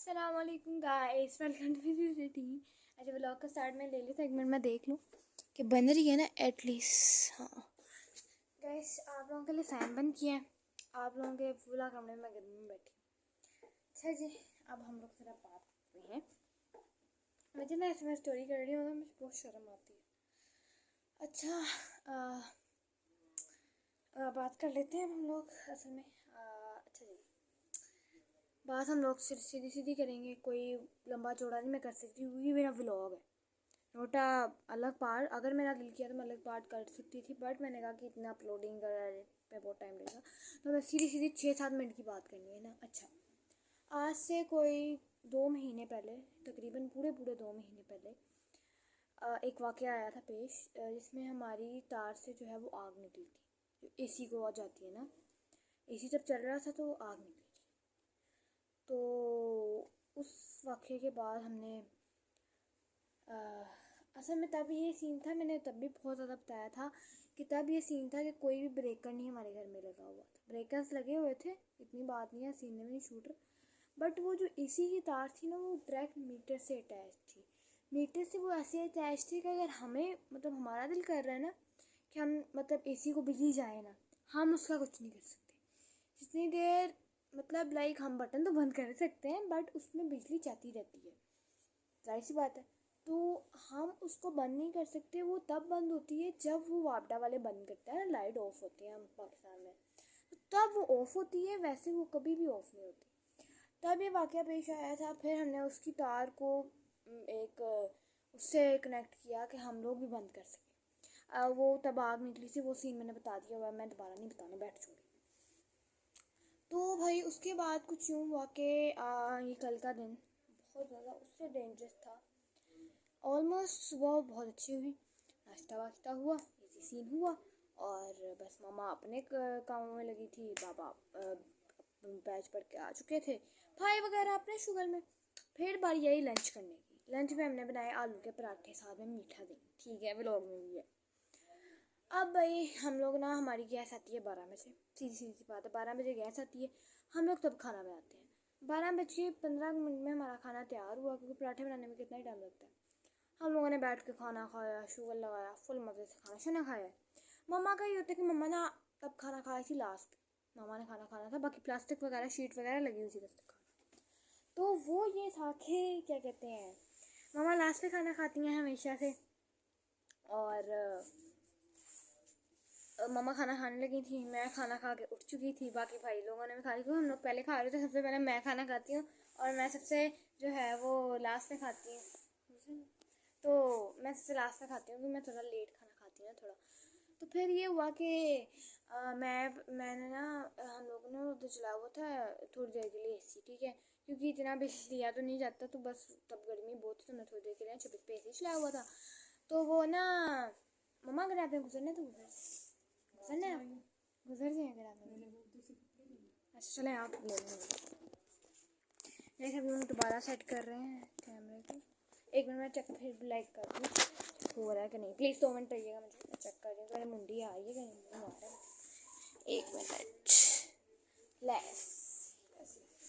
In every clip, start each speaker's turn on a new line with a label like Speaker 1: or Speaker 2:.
Speaker 1: अस्सलामुअलैकुम guys, welcome to city. अच्छा, vlog का स्टार्ट में ले ली तो एक मिनट में देख लूँ कि बन रही है ना एटलीस्ट। हाँ गाइस, आप लोगों के लिए फ़ैन बंद किया है। आप लोगों के पूरा कमरे में गर्मी में बैठी। अच्छा जी, अब हम लोग ज़रा बात करते हैं। मुझे ना ऐसे में स्टोरी कर रही हूँ ना, मुझे बहुत शर्म आती है। अच्छा, बात कर लेते हैं हम लोग असल में। अच्छा जी, बात हम लोग सीधी सीधी करेंगे, कोई लंबा चौड़ा नहीं मैं कर सकती क्योंकि मेरा व्लॉग है। नोटा अलग पार्ट, अगर मेरा दिल किया तो मैं अलग पार्ट कर सकती थी, बट मैंने कहा कि इतना अपलोडिंग पे बहुत टाइम लगेगा, तो मैं सीधी सीधी 6-7 मिनट की बात करनी है ना। अच्छा, आज से कोई 2 महीने पहले, तकरीबन पूरे पूरे 2 महीने पहले एक वाक़या आया था पेश, जिसमें हमारी तार से जो है वो आग निकली थी, जो एसी को आ जाती है ना। एसी जब चल रहा था तो आग निकली थी। तो उस वाक़े के बाद हमने असल में तब ये सीन था, मैंने तब भी बहुत ज़्यादा बताया था कि तब ये सीन था कि कोई भी ब्रेकर नहीं हमारे घर में लगा हुआ था। ब्रेकर्स लगे हुए थे, इतनी बात नहीं है, सीन में नहीं शूटर, बट वो जो एसी की तार थी ना वो डायरेक्ट मीटर से अटैच थी। मीटर से वो ऐसे अटैच थी कि अगर हमें मतलब हमारा दिल कर रहा है ना कि हम मतलब एसी को बिजली जाए ना, हम उसका कुछ नहीं कर सकते जितनी देर, मतलब लाइक हम बटन तो बंद कर सकते हैं बट उसमें बिजली जाती रहती है, जाहिर सी बात है। तो हम उसको बंद नहीं कर सकते, वो तब बंद होती है जब वो वापडा वाले बंद करते हैं ना, लाइट ऑफ होती है हम पाकिस्तान में, तो तब वो ऑफ होती है, वैसे वो कभी भी ऑफ नहीं होती। तब ये वाक़या पेश आया था, फिर हमने उसकी तार को एक उससे कनेक्ट किया कि हम लोग भी बंद कर सकें। वो तब आग निकली थी, वो सीन मैंने बता दिया हुआ है, मैं दोबारा नहीं बताने बैठ चुकी। तो भाई उसके बाद कुछ यूँ हुआ कि ये कल का दिन बहुत ज़्यादा उससे डेंजरस था। ऑलमोस्ट सुबह बहुत अच्छी हुई, नाश्ता वाश्ता हुआ, इजी सीन हुआ, और बस मम्मा अपने कामों में लगी थी, पापा बैच पढ़ के आ चुके थे, भाई वगैरह अपने शुगर में। फिर बारी आई लंच करने की। लंच में हमने बनाए आलू के पराठे, साथ में मीठा दही, ठीक है, व्लॉग में भी है। अब भाई हम लोग ना, हमारी गैस आती है 12 बजे, सीधी सीधी बात है, 12 बजे गैस आती है, हम लोग तब खाना बनाते हैं। 12 बज के 15 मिनट में हमारा खाना तैयार हुआ, क्योंकि पराठे बनाने में कितना ही टाइम लगता है। हम लोगों ने बैठ के खाना खाया, शुगर लगाया, फुल मज़े से खाना शाना खाया। मम्मा का ये होता है कि मम्मा ना तब खाना खाई थी लास्ट, मामा ने खाना खाना था, बाकी प्लास्टिक वगैरह शीट वगैरह लगी हुई थी तब तक। तो वो ये था कि क्या कहते हैं, मामा लास्ट में खाना खाती हैं हमेशा से, और मम्मा खाना खाने लगी थी, मैं खाना खा के उठ चुकी थी, बाकी भाई लोगों ने भी खा ली, क्योंकि हम लोग पहले खा रहे थे। सबसे पहले मैं खाना खाती हूँ और मैं सबसे जो है वो लास्ट में खाती हूँ, तो मैं सबसे लास्ट में खाती हूँ क्योंकि मैं थोड़ा लेट खाना खाती हूँ ना थोड़ा। तो फिर ये हुआ कि मैंने ना, हम लोगों ने उधर चलाया हुआ था थोड़ी देर के लिए एसी, ठीक है, क्योंकि इतना बिजली दिया तो नहीं जाता, तो बस तब गर्मी बहुत थी तो मैं थोड़ी देर के लिए 26 पे एसी चलाया हुआ था। तो वो ना, मम्मा अगर आपने गुजरना है तो गुजरना है, गुजर जाए अगर आपने। अच्छा चले, आप ले लेंगे। देखिए अभी हम दोबारा सेट कर रहे हैं कैमरे को, एक मिनट में चेक फिर लाइक कर दूँ हो रहा है कि नहीं। प्लीज़ 2 मिनट रहिएगा, मुझे मैं चेक कर रही हूँ, मेरी मुंडी आई है कहीं मारा। 1 मिनट लेस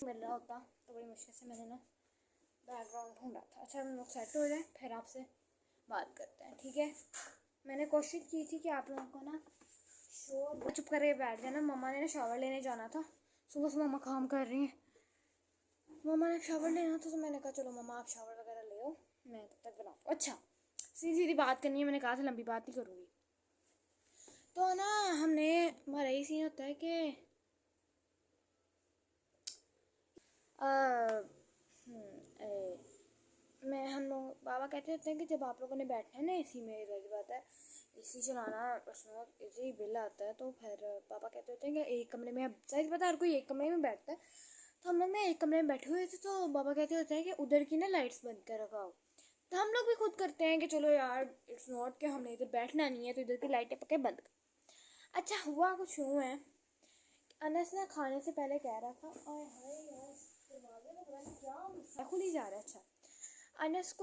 Speaker 1: मिल रहा होता तो बड़ी मुश्किल से मैंने ना बैकग्राउंड ढूंढा था। अच्छा हम लोग सेट हो जाए फिर आपसे बात करते हैं, ठीक है। मैंने कोशिश की थी कि आप लोगों को ना शोर चुप करके बैठ जाना। मम्मा ने ना शावर लेने जाना था, सुबह से मम्मा काम कर रही हैं, मम्मा ने शावर लेना था, तो मैंने कहा चलो मम्मा आप शावर वगैरह ले आओ, मैं तब तक बनाऊँ। अच्छा सीधी सीधी बात करनी है, मैंने कहा था लंबी बात नहीं करूँगी। तो ना हमने, हमारा ये सीन होता है कि मैं हम लोग बाबा कहते होते हैं कि जब आप लोगों ने बैठना है ना एसी में, रही बात है एसी चलाना उसमें इजी बिल आता है, तो फिर पापा कहते होते हैं कि एक कमरे में, अब सही पता हर कोई एक कमरे में बैठता है, तो हम लोग ना एक कमरे में बैठे हुए थे, तो बाबा कहते होते हैं कि उधर की ना लाइट्स बंद कर रखाओ। तो हम लोग भी खुद करते हैं कि चलो यार इट्स नॉट कि हमने इधर बैठना नहीं है तो इधर की लाइटें पके बंद कर। अच्छा हुआ कुछ यूँ है, अनस ना खाने से पहले कह रहा था, और हाय यार दरवाजे में पता नहीं क्या खुल ही जा रहा है। अच्छा अनस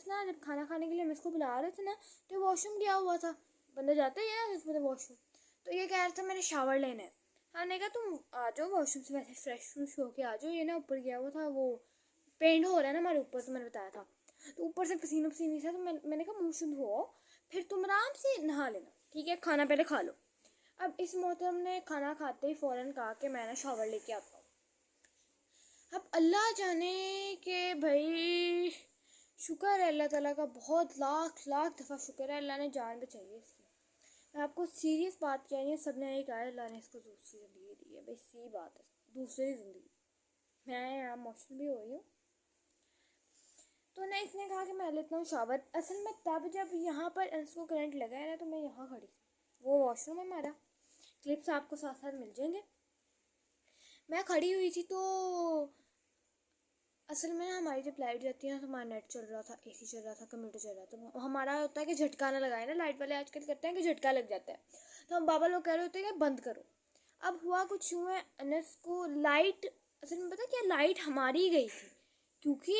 Speaker 1: ना जब खाना खाने के लिए हम इसको बुला रहे थे ना, तो वॉशरूम गया हुआ था, बंदा जाता ही है इसमें वॉशरूम, तो ये कह रहा था मैंने शावर लेना है। हमने कहा तुम आ जाओ वॉशरूम से, वैसे फ्रेश फ्रूश होके आ जाओ, ये ना ऊपर गया हुआ था वो पेंट हो रहा है ना हमारे ऊपर, तो मैंने बताया था, तो ऊपर से पसीना पसीनी था, तो मैंने कहा मुँह शुद्ध हो फिर तुम आराम से नहा लेना, ठीक है, खाना पहले खा लो। अब इस मोहतरम ने खाना खाते ही फ़ौरन कहा कि मैं ना शावर लेके आता हूँ। अब अल्लाह जाने के भाई, शुक्र है अल्लाह ताला का, बहुत लाख लाख दफ़ा शुक्र है, अल्लाह ने जान बचाई है इसकी। मैं आपको सीरियस बात कह रही हूँ, सब ने यही कहा है अल्लाह ने इसको दूसरी ज़िंदगी दी है, भाई सी बात है, दूसरी ज़िंदगी। मैं यहाँ इमोशनल भी हो रही हूँ। तो ना इसने कहा कि मैं लेता हूँ शावर। असल में तब जब यहाँ पर इसको करंट लगा है ना, तो मैं यहाँ खड़ी थी, वो वॉशरूम है हमारा, क्लिप्स आपको साथ साथ मिल जाएंगे। मैं खड़ी हुई थी, तो असल में ना हमारी जब लाइट जाती है ना, तो हमारा नेट चल रहा था, एसी चल रहा था, कंप्यूटर चल रहा था, तो हमारा होता है कि झटका ना लगाए ना, लाइट वाले आजकल करते हैं कि झटका लग जाता है, तो हम बाबा लोग कह रहे होते हैं कि बंद करो। अब हुआ कुछ यूँ है, अनस को लाइट, असल में पता क्या, लाइट हमारी ही गई थी, क्योंकि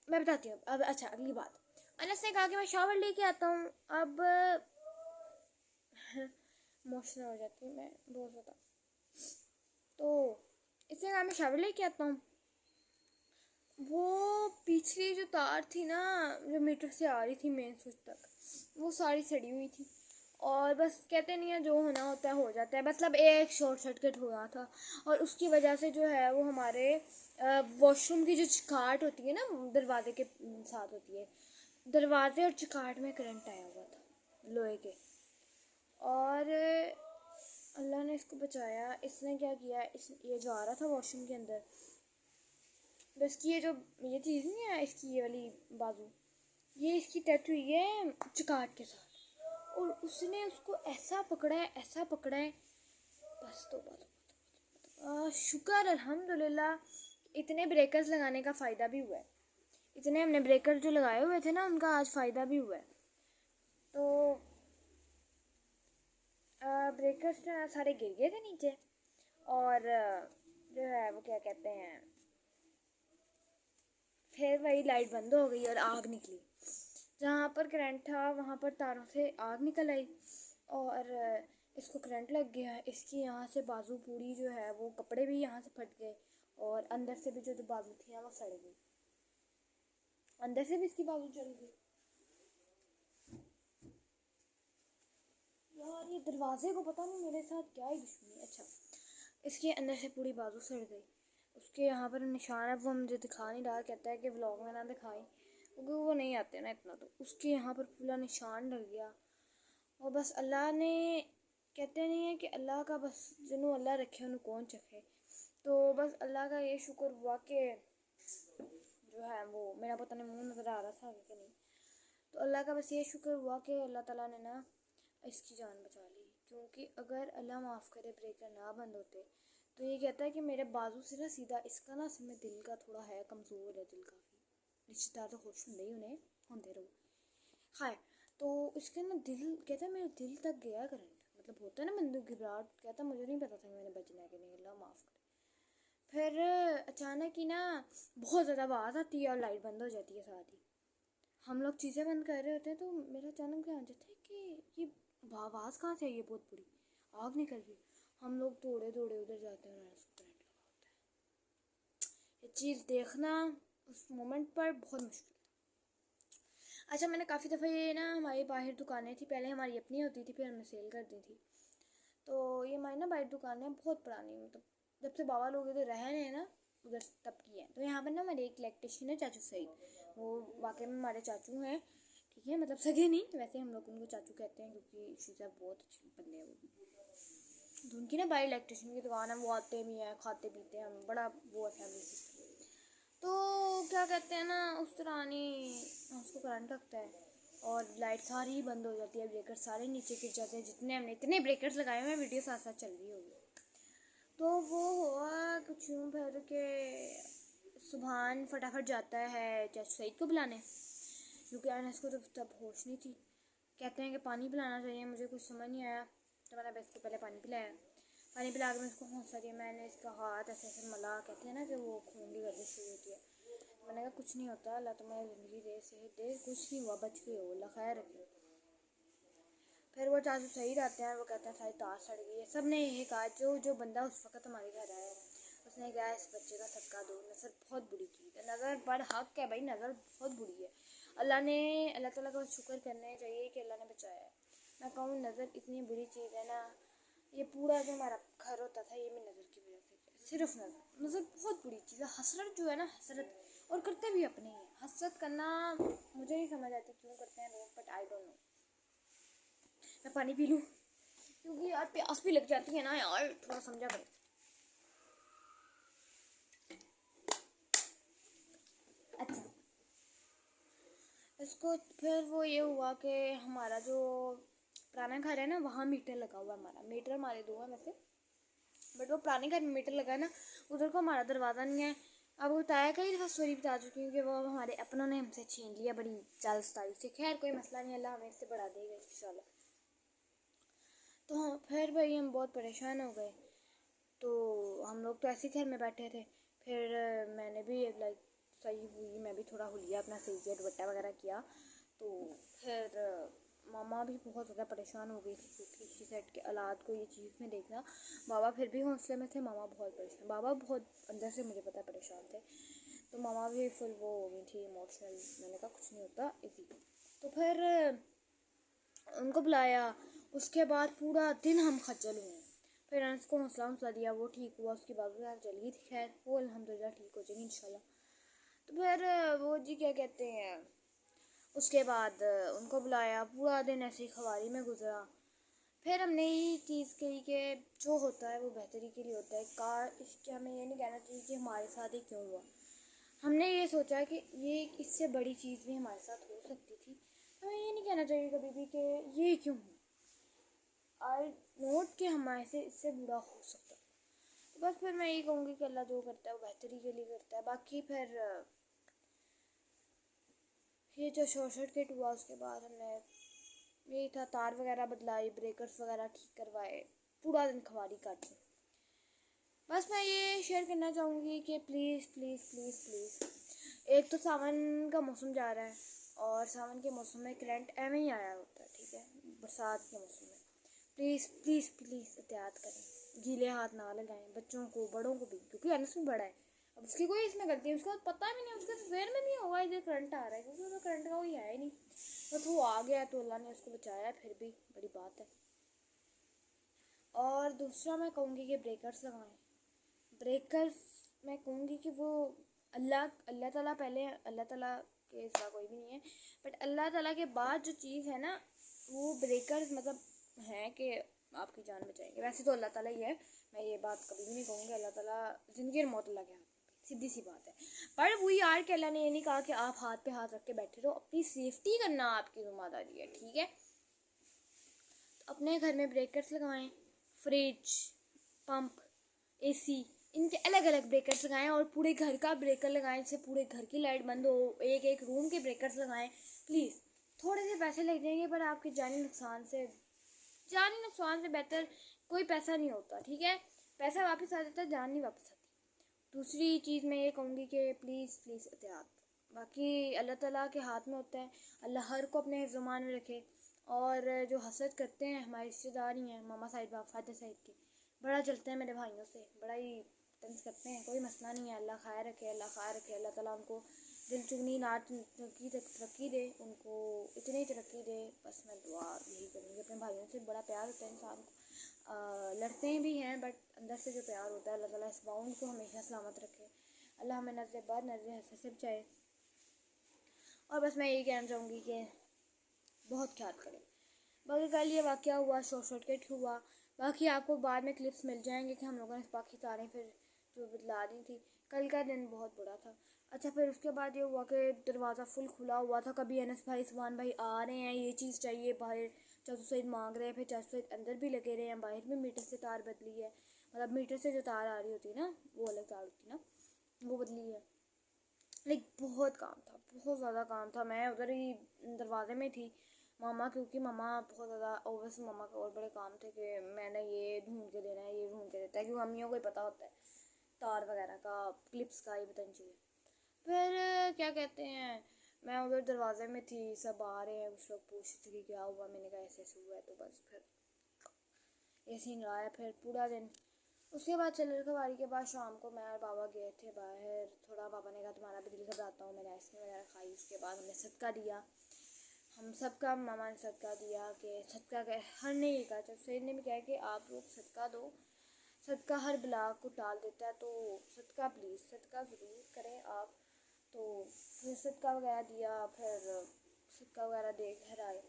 Speaker 1: मैं बताती हूँ अब। अच्छा, अगली बात, अनस ने कहा कि मैं शावर लेके आता हूँ। अब इमोशनल हो जाती हूँ मैं बहुत ज़्यादा, तो इसने कहा मैं शावर लेके आता हूँ। वो पिछली जो तार थी ना, जो मीटर से आ रही थी मेन स्विच तक, वो सारी सड़ी हुई थी, और बस कहते नहीं है जो होना होता है हो जाता है, मतलब एक शॉर्ट सर्किट हो रहा था, और उसकी वजह से जो है वो हमारे वॉशरूम की जो चिकाट होती है ना, दरवाजे के साथ होती है, दरवाजे और चिकाट में करंट आया हुआ था लोहे के, और अल्लाह ने इसको बचाया। इसने क्या किया, ये जो आ रहा था वॉशरूम के अंदर, बस की ये जो ये चीज़ नहीं है, इसकी ये वाली बाजू, ये इसकी टच हुई है चिकाट के साथ, और उसने उसको ऐसा पकड़ा है, ऐसा पकड़ा है, बस तो बस शुक्र अल्हम्दुलिल्लाह, इतने ब्रेकर्स लगाने का फ़ायदा भी हुआ है, इतने हमने ब्रेकर जो लगाए हुए थे ना, उनका आज फ़ायदा भी हुआ है। तो ब्रेकर्स सारे गिर गए थे नीचे, और जो है वो क्या कहते हैं, फिर वही लाइट बंद हो गई और आग निकली, जहाँ पर करंट था वहाँ पर तारों से आग निकल आई, और इसको करंट लग गया। इसकी यहाँ से बाजू पूरी जो है वो, कपड़े भी यहाँ से फट गए, और अंदर से भी जो बाजू थी ना वो सड़ गई, अंदर से भी इसकी बाजू जल गई। यार ये दरवाजे को पता नहीं मेरे साथ क्या ही दुश्मनी है। अच्छा, इसके अंदर से पूरी बाजू सड़ गई, उसके यहाँ पर निशान है, वो मुझे दिखा नहीं रहा, कहता है कि व्लॉग में ना दिखाएं क्योंकि वो नहीं आते ना इतना, तो उसके यहाँ पर पूरा निशान डल गया। और बस अल्लाह ने, कहते नहीं है कि अल्लाह का बस जिन्हों अल्लाह रखे उन्हें कौन चखे, तो बस अल्लाह का ये शुक्र हुआ कि जो है वो, मेरा पता नहीं मुँह नज़र आ रहा था कि नहीं, तो अल्लाह का बस ये शुक्र हुआ कि अल्लाह ताला ने ना इसकी जान बचा ली, क्योंकि अगर अल्लाह माफ़ करे ब्रेकर ना बंद होते, तो ये कहता है कि मेरे बाजू से ना सीधा इसका ना, असल में दिल का थोड़ा है, कमज़ोर है दिल काफ़ी, रिश्तेदार तो खुश होंगे ही उन्हें, होंगे रहो खैर, तो इसके ना दिल, कहता है मेरे दिल तक गया करंट, मतलब होता है ना बंदूक घबराहट, कहता मुझे नहीं पता था कि मैंने बचना है कि नहीं, अल्लाह माफ़ करे। फिर अचानक ही ना बहुत ज़्यादा आवाज़ आती है और लाइट बंद हो जाती है साथ ही, हम लोग चीज़ें बंद कर रहे होते हैं, तो मेरा अचानक ध्यान जाता है कि ये आवाज़ कहाँ से आई है, बहुत बुरी आग निकल रही, हम लोग दौड़े दौड़े उधर जाते हैं और उसको करंट लगा होता है। ये चीज़ देखना उस मोमेंट पर बहुत मुश्किल। अच्छा, मैंने काफ़ी दफ़ा ये ना, हमारी बाहर दुकानें थी पहले, हमारी अपनी होती थी, फिर हमने सेल कर दी थी, तो ये हमारी ना बाहर दुकानें बहुत पुरानी, मतलब जब से बाबा लोग इधर रह रहे हैं ना, उधर तब की है। तो यहाँ पर ना हमारे एक इलेक्ट्रिशियन है, चाचू सईद, वो वाकई में हमारे चाचू हैं, ठीक है, मतलब सगे नहीं, वैसे हम लोग उनको चाचू कहते हैं क्योंकि शीजा बहुत अच्छे बंदे हैं वो। तो उनकी ना बाहर इलेक्ट्रिशियन की दुकान है, वो आते भी हैं, खाते पीते हैं, बड़ा वो है फैमिली सिस्टम। तो क्या कहते हैं ना, उस तरह नहीं, उसको करंट लगता है और लाइट सारी ही बंद हो जाती है, ब्रेकर सारे नीचे गिर जाते हैं, जितने हमने इतने ब्रेकर्स लगाए हुए हैं, वीडियो साथ साथ चल रही होगी। तो वो हुआ कुछ यूँ भर के, सुबहान फटाफट जाता है चाचू सईद को बुलाने, क्योंकि अनस को तो तब होश नहीं थी, कहते हैं कि पानी पिलाना चाहिए, मुझे कुछ समझ नहीं आया, तो मैंने इसको पहले पानी पिलाया, पानी पिला के मैं उसको हौसला दिया, मैंने इसका हाथ ऐसे ऐसे मला, कहते हैं ना कि वो खून की गर्दिश शुरू होती है, मैंने कहा कुछ नहीं होता, अल्लाह तुम्हें ज़िंदगी दे, सेहत दे, कुछ नहीं हुआ, बच गए हो, अल्लाह खैर रखे। फिर वो चाचू सही रहते हैं, वो कहते हैं सारी तार सड़ गई है, सब ने यही कहा, जो जो बंदा उस वक्त हमारे घर आया, उसने कहा इस बच्चे का सदका दो। नज़र बहुत बुरी चीज़ है, नज़र बड़ हक है भाई, नज़र बहुत बुरी है। अल्लाह ताला का शुक्र करने चाहिए कि अल्लाह ने बचाया है। मैं कहूँ नज़र इतनी बुरी चीज़ है ना, ये पूरा जो हमारा घर होता था ये भी नज़र की वजह से, सिर्फ नज़र बहुत बुरी चीज़ है। हसरत जो है ना, हसरत, और करते भी अपने ही। हसरत करना मुझे नहीं समझ आती क्यों करते हैं लोग, बट आई डोंट नो। मैं पानी पी लूँ क्योंकि यार प्यास भी लग जाती है ना यार, थोड़ा समझा करो। अच्छा, इसको फिर वो ये हुआ कि हमारा जो पुराना घर है ना, वहाँ मीटर लगा हुआ है। हमारा मीटर हमारे दो है वैसे, बट वो पुराने घर में मीटर लगा है ना, उधर को हमारा दरवाज़ा नहीं है। अब बताया कई दफ़ा स्टोरी बता चुकी हूँ कि वो हमारे अपनों ने हमसे छीन लिया बड़ी जालसाजी से। खैर कोई मसला नहीं, अल्लाह हमें इससे बढ़ा देगा इंशाल्लाह। तो हाँ, फिर भाई हम बहुत परेशान हो गए। तो हम लोग तो ऐसे घर में बैठे थे। फिर मैंने भी लाइक सही हुई, मैं भी थोड़ा हुलिया अपना सही किया, दुपट्टा वगैरह किया। तो फिर मामा भी बहुत ज़्यादा परेशान हो गई थी क्योंकि शी सेड के औलाद को ये चीज़ में देखना। बाबा फिर भी हौसले में थे, मामा बहुत परेशान, बाबा बहुत अंदर से मुझे पता परेशान थे। तो मामा भी फुल वो हो गई थी इमोशनल। मैंने कहा कुछ नहीं होता इसी। तो फिर उनको बुलाया। उसके बाद पूरा दिन हम खज्जल हुए। फिर अनस को हौसला दिया, वो ठीक हुआ। उसकी बाबू यार चल गई थी, खैर वो अल्हम्दुलिल्लाह ठीक हो जाएगी इंशाल्लाह। तो फिर वो जी क्या कहते हैं, उसके बाद उनको बुलाया। पूरा दिन ऐसे ही खवारी में गुजरा। फिर हमने यही चीज़ कही कि जो होता है वो बेहतरी के लिए होता है। इसके हमें ये नहीं कहना चाहिए कि हमारे साथ ही क्यों हुआ। हमने ये सोचा कि ये इससे बड़ी चीज़ भी हमारे साथ हो सकती थी। हमें ये नहीं कहना चाहिए कभी भी कि ये क्यों हुआ। आई नोट कि हमारे से इससे बुरा हो सकता। तो बस फिर मैं यही कहूँगी कि अल्लाह जो करता है वो बेहतरी के लिए करता है। बाकी फिर ये जो शॉर्ट सर्किट हुआ उसके बाद हमने यही था, तार वगैरह बदलाई, ब्रेकर्स वगैरह ठीक करवाए, पूरा दिन खवारी काटी। बस मैं ये शेयर करना चाहूँगी कि प्लीज़ प्लीज़ प्लीज़ प्लीज़, एक तो सावन का मौसम जा रहा है और सावन के मौसम में करंट ऐਵੇਂ ही आया होता है, ठीक है, बरसात के मौसम में। प्लीज़ प्लीज़ प्लीज़ एहतियात करें, गीले हाथ ना लगाएं, बच्चों को बड़ों को भी, क्योंकि अनस भी बड़ा है। अब उसकी कोई इसमें गलती है, उसको पता भी नहीं, उसके तो जहन में नहीं होगा इधर करंट आ रहा है, क्योंकि तो करंट का कोई है ही नहीं। बस वो आ गया तो अल्लाह ने उसको बचाया, फिर भी बड़ी बात है। और दूसरा मैं कहूँगी कि ब्रेकर्स लगाएं। ब्रेकर्स मैं कहूँगी कि वो अल्लाह अल्लाह ताला पहले, अल्लाह ताला के सिवा कोई भी नहीं है, बट अल्लाह ताला के बाद जो चीज़ है ना, वो ब्रेकर्स मतलब हैं कि आपकी जान बचाएंगे। वैसे तो अल्लाह ताला ही है, मैं ये बात कभी भी नहीं कहूँगी। अल्लाह ताला ज़िंदगी और मौत अल्लाह के हाथ में, सीधी सी बात है। पर वो यार कि अल्लाह ने ये नहीं कहा कि आप हाथ पे हाथ रख के बैठे रहो, अपनी सेफ्टी करना आपकी जिम्मेदारी है, ठीक है। तो अपने घर में ब्रेकर्स लगवाएं, फ्रिज, पंप, एसी, इनके अलग अलग ब्रेकर्स लगाएं और पूरे घर का ब्रेकर लगाएं जिससे पूरे घर की लाइट बंद हो। एक एक रूम के ब्रेकर्स लगाएं प्लीज़। थोड़े से पैसे लग जाएंगे पर आपके जानी नुकसान से बेहतर कोई पैसा नहीं होता, ठीक है। पैसा वापस आ जाता है, जान नहीं वापस आती। दूसरी चीज़ मैं ये कहूँगी कि प्लीज़ प्लीज़ एहतियात। बाकी अल्लाह ताला के हाथ में होता है, अल्लाह हर को अपने हिफ्ज़-ए-मान में रखे। और जो हसद करते हैं, हमारे रिश्तेदार ही हैं, मामा साहिब फादर साहिब के, बड़ा जलते हैं मेरे भाइयों से, बड़ा ही तंज करते हैं। कोई मसला नहीं है, अल्लाह खैर रखे, अल्लाह खैर रखे। अल्लाह ताला उनको दिल चुगनी ना तरक्की दे, उनको इतनी तरक्की दे। बस मैं दुआ यही करूँगी। अपने भाइयों से बड़ा प्यार होता है इंसान को, लड़ते भी हैं बट अंदर से जो प्यार होता है, अल्लाह ताला इस बाउंड को हमेशा सलामत रखे। अल्लाह हमें नज़र बद नज़र हसद से बचाए। और बस मैं यही कहना चाहूँगी कि बहुत ख्याल करें। बाकी कल ये वाक़या हुआ, शॉर्ट सर्किट हुआ। बाकी आपको बाद में क्लिप्स मिल जाएंगे कि हम लोगों ने बाकी तारें फिर जो बदला दी थी। कल का दिन बहुत बुरा था। अच्छा, फिर उसके बाद ये हुआ कि दरवाज़ा फुल खुला हुआ था। कभी अनस भाई, सुभान भाई आ रहे हैं, ये चीज़ चाहिए, बाहर चाचू सईद मांग रहे हैं, फिर चाचू सईद अंदर भी लगे रहे हैं, बाहर भी मीटर से तार बदली है। मतलब मीटर से जो तार आ रही होती है ना, वो अलग तार होती है ना, वो बदली है। लाइक बहुत काम था, बहुत ज़्यादा काम था। मैं उधर ही दरवाजे में थी। मामा, क्योंकि मामा बहुत ज़्यादा ओवैसे मामा के और बड़े काम थे कि मैंने ये ढूंढ के देना है, ये ढूंढ के देता है, क्योंकि मम्मियों को ही पता होता है तार वगैरह का, क्लिप्स का, ये बतानी चाहिए। फिर क्या कहते हैं, मैं उधर दरवाजे में थी, सब आ रहे हैं, कुछ लोग पूछते थे कि क्या हुआ। मैंने कहा ऐसे ऐसे हुआ है। तो बस फिर ये सीन रहा है। फिर पूरा दिन उसके बाद चल कबाड़ी के बाद शाम को मैं और बाबा गए थे बाहर थोड़ा। पापा ने कहा तुम्हारा भी दिल घबराता हूँ, मैंने आइसक्रीम वगैरह खाई। उसके बाद हमने सदका दिया, हम सबका मामा ने सदका दिया कि सदका का हर ने ये कहा, जब सैद ने भी कहा कि आप लोग सदका दो, सदका हर बला को टाल देता है, तो सदका प्लीज़ सदका ज़रूर करें आप। तो फिर सदका वगैरह दिया, फिर सदका वगैरह दे घर आए।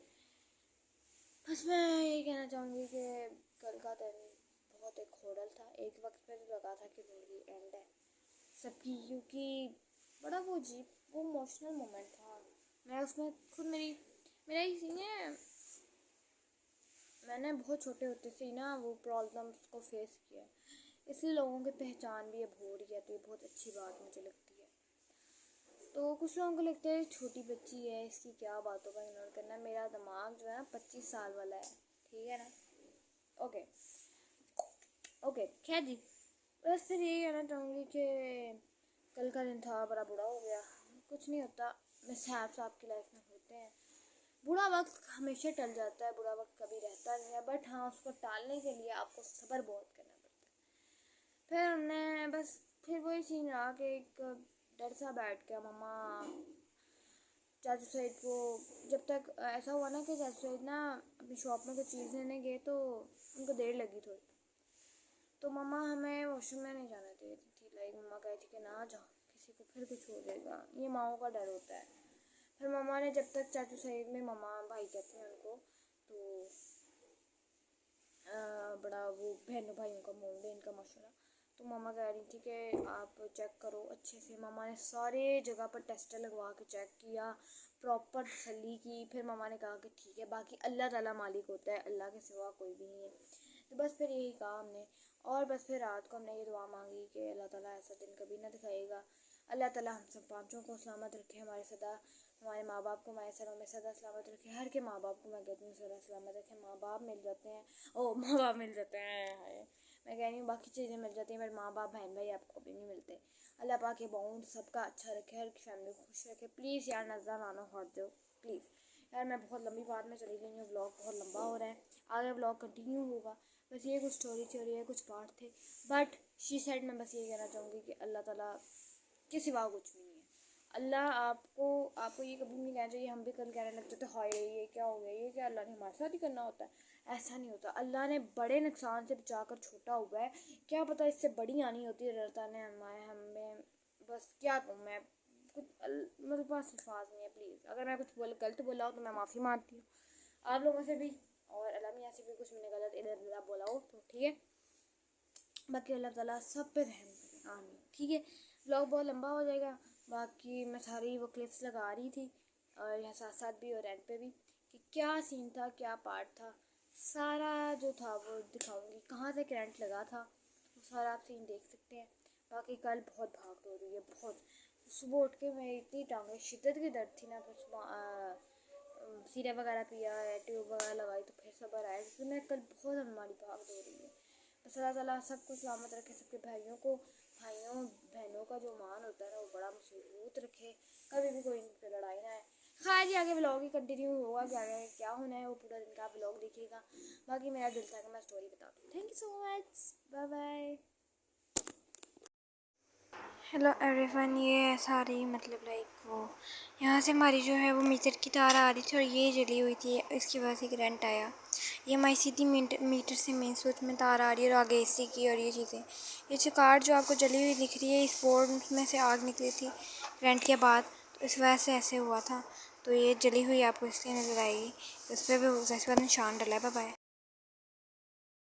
Speaker 1: बस मैं यही कहना चाहूँगी कि कल का दिन बहुत एक खोड़ल था। एक वक्त पे तो लगा था कि ज़िंदगी एंड है सबकी, क्योंकि बड़ा वो अजीब वो इमोशनल मोमेंट था। मैं उसमें खुद मेरा ही सीन है, मैंने बहुत छोटे होते से ही ना वो प्रॉब्लम्स को फेस किया है, इसलिए लोगों की पहचान भी अब हो रही है, तो ये बहुत अच्छी बात मुझे लगती है। तो कुछ लोगों को लगता है छोटी बच्ची है, इसकी क्या बातों का इग्नोर करना। मेरा दिमाग जो है ना 25 साल वाला है, ठीक है ना। ओके ओके खैर जी, बस फिर यही कहना चाहूँगी कि कल का दिन था बड़ा बुरा हो गया। कुछ नहीं होता, मिसहैप्स आपकी लाइफ में होते हैं। बुरा वक्त हमेशा टल जाता है, बुरा वक्त कभी रहता नहीं है, बट हाँ उसको टालने के लिए आपको सब्र बहुत करना पड़ता है। फिर हमने बस फिर वही सीन रहा कि एक डर सा बैठ गया। मम्मा चाचू सईद को जब तक ऐसा हुआ ना कि चाचू सईद ना अपनी शॉप में कुछ चीज़ लेने गए तो उनको देर लगी थोड़ी, तो मम्मा हमें वॉशरूम में नहीं जाने दे रही थी। लाइक मम्मा कही थी कि ना जाओ, किसी को फिर कुछ हो जाएगा, ये माओ का डर होता है। फिर मम्मा ने जब तक चाचू सईद में मम्मा भाई कहते हैं उनको, तो बड़ा वो बहनों भाइयों का मूड है इनका मशवरा। तो मम्मा कह रही थी कि आप चेक करो अच्छे से। मम्मा ने सारे जगह पर टेस्टर लगवा के चेक किया, प्रॉपर तसल्ली की। फिर मम्मा ने कहा कि ठीक है, बाकी अल्लाह ताला मालिक होता है, अल्लाह के सिवा कोई भी नहीं है। तो बस फिर यही कहा हमने, और बस फिर रात को हमने ये दुआ मांगी कि अल्लाह ताला ऐसा दिन कभी ना दिखाएगा, अल्लाह ताला हम सब पाँचों को सलामत रखे, हमारे सदा हमारे माँ बाप को हमारे सरों में सदा सलामत रखे। हर के माँ बाप को मैं कहती हूँ सदा सलामत रखे। माँ बाप मिल जाते हैं, ओ माँ बाप मिल जाते हैं, हाय मैं कह रही हूँ बाकी चीज़ें मिल जाती हैं, पर माँ बाप बहन भाई आपको भी नहीं मिलते। अल्लाह पाक के बाउंड सबका अच्छा रखे, हर की फैमिली को खुश रखे। प्लीज़ यार नज़र ना हट दो प्लीज़। यार मैं बहुत लंबी बात में चली गई हूँ, व्लॉग बहुत लंबा हो रहा है, आगे व्लॉग कंटिन्यू होगा। बस ये कुछ स्टोरी थ्योरी है, कुछ पार्ट थे, बट शी साइड में बस ये कहना चाहूँगी कि अल्लाह ताला के सिवा कुछ भी नहीं है। अल्लाह आपको ये कभी नहीं कहना चाहिए। हम भी कल कहने लगते थे हाय ये क्या हो गया, ये क्या अल्लाह ने हमारे साथ ही करना होता है। ऐसा नहीं होता, अल्लाह ने बड़े नुकसान से बचाकर छोटा हुआ है, क्या पता इससे बड़ी आनी होती है। अल्लाह ने हमें बस क्या कहूँ मैं, कुछ मेरे पास अल्फाज नहीं है। प्लीज़ अगर मैं कुछ गलत बोला हो तो मैं माफ़ी मांगती हूँ आप लोगों से भी, और अल्लाह मियाँ से भी कुछ मैंने गलत इधर उधर बोला हो तो ठीक है। बाकी अल्लाह ताला सब पे रहम करे, आमीन। ठीक है, व्लॉग बहुत लंबा हो जाएगा। बाकी मैं सारी वो क्लिप्स लगा रही थी, और यहाँ साथ साथ भी और एंड पे भी, कि क्या सीन था क्या पार्ट था, सारा जो था वो दिखाऊंगी, कहाँ से करंट लगा था वो सारा आप सीन देख सकते हैं। बाकी कल बहुत भाग हो रही है, बहुत। सुबह उठ के मेरी इतनी टांगें शिद्दत की दर्द थी ना, तो सीरप वगैरह पिया है, ट्यूब वगैरह लगाई, तो फिर सबर आया, क्योंकि मैं कल बहुत हमारी भाग हो रही है। बस अल्लाह ताला सबको सलामत रखे, सबके भाइयों बहनों का जो मान होता है ना वो बड़ा मजबूत रखे, कभी भी कोई इन पर लड़ाई ना है। खैर जी आगे व्लॉग ही कंटिन्यू होगा, क्या होना है वो पूरा दिन का व्लॉग देखिएगा। बाकी मेरा दिल था कि मैं स्टोरी बता दूँ। Thank you so much, bye bye. Hello everyone, ये है सारी मतलब लाइक वो यहाँ से हमारी जो है वो मीटर की तार आ रही थी और ये जली हुई थी, इसकी वजह से करंट आया। ये हमारी सीधी मीटर से मेन स्विच में तार आ रही है, और आगे एसी की, और ये चीज़ें, ये चिकार जो आपको जली हुई दिख रही है, इस बोर्ड में से आग निकली थी करंट के बाद, तो इस वजह से ऐसे हुआ था। तो ये जली हुई आपको इसलिए नज़र आएगी, उस पर भी जैसे निशान डला है। Bye bye.